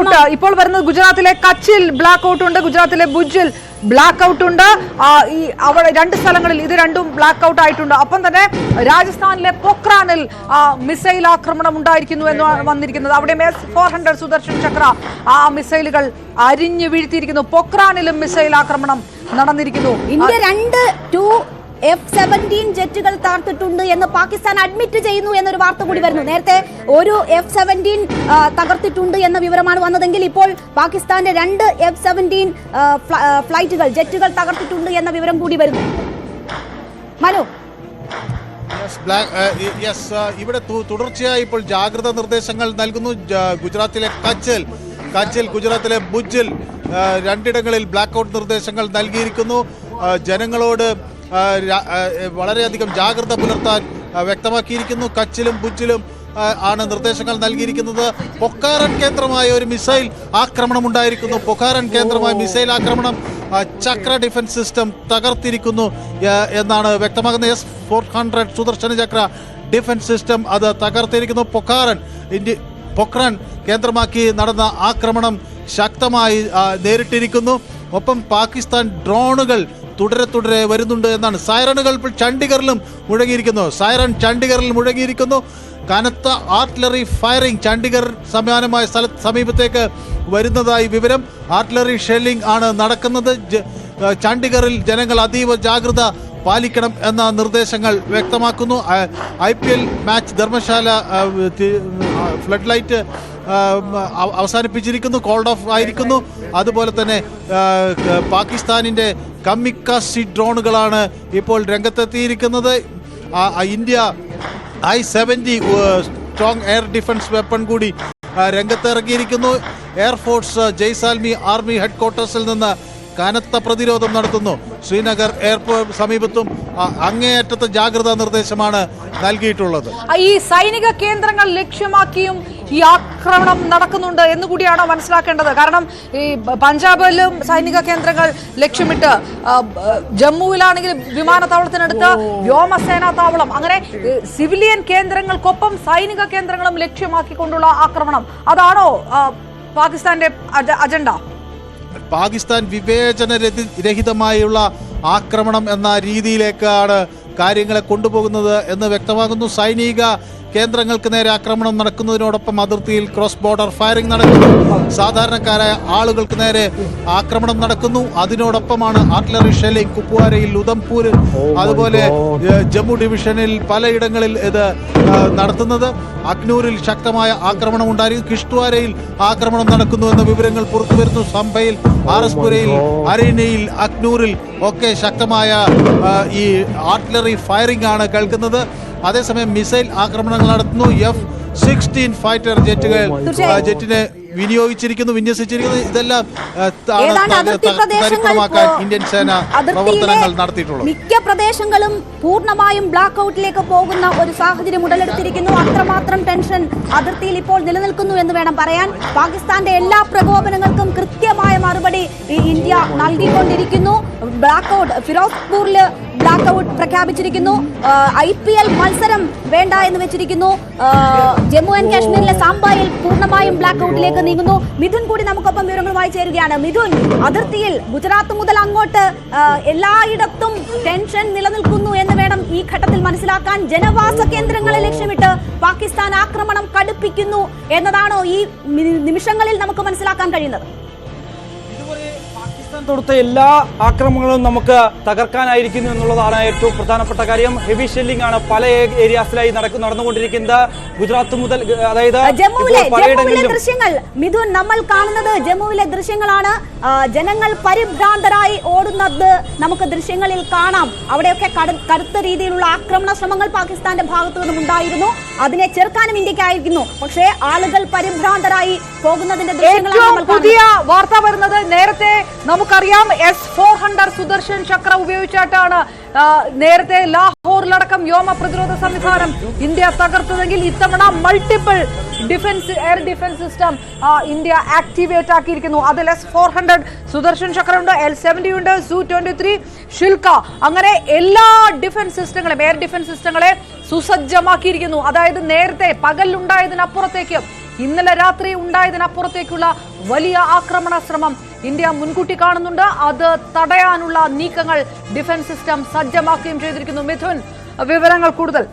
Out ഇപ്പോൾ വരുന്നത് ഗുജറാത്തിലെ കച്ചിൽ ബ്ലാക്ക് ഔട്ട് ഉണ്ട്, ഗുജറാത്തിലെ ഭുജിൽ ബ്ലാക്ക് ഔട്ട് ഉണ്ട്. ഈ അവിടെ 2 സ്ഥലങ്ങളിൽ ഇത് രണ്ടും ബ്ലാക്ക് ഔട്ട് ആയിട്ടുണ്ട്. ഒപ്പം തന്നെ രാജസ്ഥാനിലെ പൊക്രാനിൽ മിസൈൽ ആക്രമണം ഉണ്ടായിരിക്കുന്നു എന്നാണ് വന്നിരിക്കുന്നത്. അവിടെ S-400 സുദർശൻ ചക്ര മിസൈലുകൾ അരിഞ്ഞു വീഴ്ത്തിയിരിക്കുന്നു. പൊക്രാനിലും മിസൈൽ ആക്രമണം നടന്നിരിക്കുന്നു. ഇന്ത്യ F-17 ജെറ്റുകൾ തകർത്തിട്ടുണ്ട് എന്ന് പാകിസ്ഥാൻ അഡ്മിറ്റ് ചെയ്യുന്നു എന്നൊരു വാർത്ത കൂടി വരുന്നു. നേരത്തെ ഒരു F-17 തകർത്തിട്ടുണ്ട് എന്ന വിവരമാണ് വന്നതെങ്കിൽ ഇപ്പോൾ പാകിസ്ഥാന്റെ 2 F-17 ഫ്ലൈറ്റുകൾ ജെറ്റുകൾ തകർത്തിട്ടുണ്ട് എന്ന വിവരം കൂടി വരുന്നു. മനു, ഇവിടെ തുടർച്ചയായി ഇപ്പോൾ ജാഗ്രതാ നിർദ്ദേശങ്ങൾ നൽകുന്നു. ഗുജറാത്തിലെ കച്ചിൽ, ഗുജറാത്തിലെ ഭുജിൽ രണ്ടിടങ്ങളിൽ ബ്ലാക്ക് ഔട്ട് നിർദ്ദേശങ്ങൾ നൽകിയിരിക്കുന്നു. ജനങ്ങളോട് വളരെയധികം ജാഗ്രത പുലർത്താൻ വ്യക്തമാക്കിയിരിക്കുന്നു. കച്ചിലും ഭുജിലും ആണ് നിർദ്ദേശങ്ങൾ നൽകിയിരിക്കുന്നത്. പൊഖാറൻ കേന്ദ്രമായ ഒരു മിസൈൽ ആക്രമണം ഉണ്ടായിരിക്കുന്നു. പൊഖാറൻ കേന്ദ്രമായ മിസൈൽ ആക്രമണം ചക്ര ഡിഫൻസ് സിസ്റ്റം തകർത്തിരിക്കുന്നു എന്നാണ് വ്യക്തമാകുന്നത്. S-400 സുദർശന ചക്ര ഡിഫൻസ് സിസ്റ്റം അത് തകർത്തിരിക്കുന്നു. പൊഖ്രാൻ കേന്ദ്രമാക്കി നടന്ന ആക്രമണം ശക്തമായി നേരിട്ടിരിക്കുന്നു. ഒപ്പം പാകിസ്ഥാൻ ഡ്രോണുകൾ തുടരെ വരുന്നുണ്ട് എന്നാണ്. സൈറണുകൾ ചണ്ഡീഗറിലും മുഴങ്ങിയിരിക്കുന്നു. കനത്ത ആർട്ടിലറി ഫയറിംഗ് ചണ്ഡീഗർ സമാനമായ സമീപത്തേക്ക് വരുന്നതായി വിവരം. ആർട്ടിലറി ഷെല്ലിംഗ് ആണ് നടക്കുന്നത്. ചണ്ഡീഗറിൽ ജനങ്ങൾ അതീവ ജാഗ്രത പാലിക്കണം എന്ന നിർദ്ദേശങ്ങൾ വ്യക്തമാക്കുന്നു. IPL match Dharamshala flood light അവസാനിപ്പിച്ചിരിക്കുന്നു, കോൾഡ് ഓഫ് ആയിരിക്കുന്നു. അതുപോലെ തന്നെ പാകിസ്ഥാനിന്റെ കമ്മിക്കാസി ഡ്രോണുകളാണ് ഇപ്പോൾ രംഗത്തെത്തിയിരിക്കുന്നത്. India I-70 strong air defence weapon കൂടി രംഗത്തിറങ്ങിയിരിക്കുന്നു. എയർഫോഴ്സ് ജയ്സാൽമി ആർമി ഹെഡ്ക്വാർട്ടേഴ്സിൽ നിന്ന് കനത്ത പ്രതിരോധം നടത്തുന്നു. ശ്രീനഗർ എയർപോർട്ട് സമീപത്തും അങ്ങേയറ്റത്തെ ജാഗ്രതാ നിർദ്ദേശമാണ് നൽകിയിട്ടുള്ളത്. ഈ സൈനിക കേന്ദ്രങ്ങൾ ലക്ഷ്യമാക്കിയും ഈ ആക്രമണം നടക്കുന്നുണ്ട് എന്നുകൂടിയാണ് മനസ്സിലാക്കേണ്ടത്. കാരണം ഈ പഞ്ചാബിലും സൈനിക കേന്ദ്രങ്ങൾ ലക്ഷ്യമിട്ട്, ജമ്മുവിലാണെങ്കിൽ വിമാനത്താവളത്തിനടുത്ത് വ്യോമസേനാ താവളം, അങ്ങനെ സിവിലിയൻ കേന്ദ്രങ്ങൾക്കൊപ്പം സൈനിക കേന്ദ്രങ്ങളും ലക്ഷ്യമാക്കിക്കൊണ്ടുള്ള ആക്രമണം, അതാണോ പാകിസ്ഥാന്റെ അജണ്ട? പാകിസ്ഥാൻ വിവേചനരഹിതമായുള്ള ആക്രമണം എന്ന രീതിയിലേക്കാണ് കാര്യങ്ങളെ കൊണ്ടുപോകുന്നത് എന്ന് വ്യക്തമാകുന്നു. സൈനിക കേന്ദ്രങ്ങൾക്ക് നേരെ ആക്രമണം നടക്കുന്നതിനോടൊപ്പം അതിർത്തിയിൽ ക്രോസ് ബോർഡർ ഫയറിംഗ് നടക്കുന്നു. സാധാരണക്കാരായ ആളുകൾക്ക് നേരെ ആക്രമണം നടക്കുന്നു. അതിനോടൊപ്പമാണ് ആർട്ടിലറി ഷെല്ലിംഗ് കുപ്വാരയിൽ, ഉധംപൂരിൽ, അതുപോലെ ജമ്മു ഡിവിഷനിൽ പലയിടങ്ങളിൽ ഇത് നടത്തുന്നത്. അഗ്നൂരിൽ ശക്തമായ ആക്രമണം ഉണ്ടായിരിക്കും. കിഷ്ത്വാരയിൽ ആക്രമണം നടക്കുന്നു എന്ന വിവരങ്ങൾ പുറത്തുവരുന്നു. സംഭയിൽ, ആർഎസ്പുരയിൽ, അരീനയിൽ, അഗ്നൂരിൽ ഒക്കെ ശക്തമായ ഈ ആർട്ടിലറി ഫയറിംഗ് ആണ് കേൾക്കുന്നത്. അതേസമയം മിസൈൽ ആക്രമണങ്ങൾ നടത്തുന്നു. F-16 fighter ജെറ്റിനെ വിന്യസിച്ചിരിക്കുന്നു. ഇതെല്ലാം തരിപ്പണമാക്കാൻ ഇന്ത്യൻ സേന പ്രവർത്തനങ്ങൾ നടത്തിയിട്ടുള്ളത്. മിക്ക പ്രദേശങ്ങളും പൂർണ്ണമായും ബ്ലാക്ക് ഔട്ടിലേക്ക് പോകുന്ന ഒരു സാഹചര്യം ഉടലെടുത്തിരിക്കുന്നു. അത്രമാത്രം ടെൻഷൻ അതിർത്തിയിൽ ഇപ്പോൾ നിലനിൽക്കുന്നു എന്ന് വേണം പറയാൻ. പാകിസ്ഥാന്റെ എല്ലാ പ്രകോപനങ്ങൾക്കും കൃത്യമായ മറുപടി ഇന്ത്യ നൽകിക്കൊണ്ടിരിക്കുന്നു. ബ്ലാക്ക് ഔട്ട് ഫിറോസ്പൂരിൽ ബ്ലാക്ക് ഔട്ട് പ്രഖ്യാപിച്ചിരിക്കുന്നു. IPL മത്സരം വേണ്ട എന്ന് വെച്ചിരിക്കുന്നു. ജമ്മു ആൻഡ് കാശ്മീരിലെ സാംബയിൽ പൂർണ്ണമായും ബ്ലാക്ക് ഔട്ടിലേക്ക് നീങ്ങുന്നു. മിഥുൻ കൂടി നമുക്കൊപ്പം വിവരങ്ങളുമായി ചേരുകയാണ്. മിഥുൻ, അതിർത്തിയിൽ ഗുജറാത്ത് മുതൽ അങ്ങോട്ട് എല്ലായിടത്തും ടെൻഷൻ നിലനിൽക്കുന്നു എന്ന് വേണം ഈ ഘട്ടത്തിൽ മനസ്സിലാക്കാൻ. ജനവാസ കേന്ദ്രങ്ങളെ ലക്ഷ്യമിട്ട് പാകിസ്ഥാൻ ആക്രമണം കടുപ്പിക്കുന്നു എന്നതാണോ ഈ നിമിഷങ്ങളിൽ നമുക്ക് മനസ്സിലാക്കാൻ കഴിയുന്നത്? തൊടുത്ത എല്ലാ ആക്രമണങ്ങളും നമുക്ക് തകർക്കാനായിരിക്കുന്നു എന്നുള്ളതാണ് ഏറ്റവും പ്രധാനപ്പെട്ട കാര്യം. ഹെവി ഷെല്ലിംഗ് ആണ് പല ഏരിയാസിലായി നടന്നുകൊണ്ടിരിക്കുന്നത്. ഗുജറാത്ത് മുതൽ, അതായത് ജമ്മുവിലെ ദൃശ്യങ്ങൾ മിഥുൻ നമ്മൾ കാണുന്നത് ജമ്മുവിലെ ദൃശ്യങ്ങളാണ്. ജനങ്ങൾ പരിഭ്രാന്തരായി ഓടുന്നത് നമുക്ക് ദൃശ്യങ്ങളിൽ കാണാം. അവിടെയൊക്കെ കടുത്ത രീതിയിലുള്ള ആക്രമണ ശ്രമങ്ങൾ പാകിസ്ഥാന്റെ ഭാഗത്തു നിന്നും ഉണ്ടായിരുന്നു. അതിനെ ചെറുക്കാനും ഇന്ത്യക്കായിരിക്കുന്നു. പക്ഷേ ആളുകൾ പരിഭ്രാന്തരായി പോകുന്നതിന്റെ ദൃശ്യങ്ങളാണ്. പുതിയ വാർത്ത വരുന്നത്, നേരത്തെ നമുക്കറിയാം S-400 സുദർശൻ ചക്ര ഉപയോഗിച്ചിട്ടാണ് നേരത്തെ ലാഹോറിലടക്കം വ്യോമ പ്രതിരോധ സംവിധാനം ഇന്ത്യ തകർത്തതെങ്കിൽ ഇത്തവണ multiple air defence system India activate ആക്കിയിരിക്കുന്നു. അതിൽ S-400 സുദർശൻ ചക്ര ഉണ്ട്, L-70 ഉണ്ട്, Su-23, ഷിൽക്ക, അങ്ങനെ എല്ലാ ഡിഫൻസ് സിസ്റ്റങ്ങളെ, എയർ ഡിഫൻസ് സിസ്റ്റങ്ങളെ സുസജ്ജമാക്കിയിരിക്കുന്നു. അതായത് നേരത്തെ പകലുണ്ടായതിനപ്പുറത്തേക്ക് ഇന്നലെ രാത്രി ഉണ്ടായതിനപ്പുറത്തേക്കുള്ള വലിയ ആക്രമണ ശ്രമം ഇന്ത്യ മുൻകൂട്ടി കാണുന്നുണ്ട്. അത് തടയാനുള്ള നീക്കങ്ങൾ ഡിഫൻസ് സിസ്റ്റം സജ്ജമാക്കുകയും ചെയ്തിരിക്കുന്നു. മിഥുൻ, വിവരങ്ങൾ കൂടുതൽ.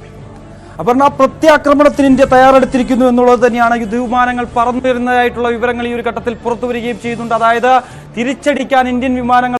അപർണ, പ്രത്യാക്രമണത്തിന് ഇന്ത്യ തയ്യാറെടുത്തിരിക്കുന്നു എന്നുള്ളത് തന്നെയാണ്. യുദ്ധവിമാനങ്ങൾ പറന്നു വരുന്നതായിട്ടുള്ള വിവരങ്ങൾ ഈ ഒരു ഘട്ടത്തിൽ പുറത്തു വരികയും ചെയ്യുന്നുണ്ട്. അതായത് തിരിച്ചടിക്കാൻ ഇന്ത്യൻ വിമാനങ്ങൾ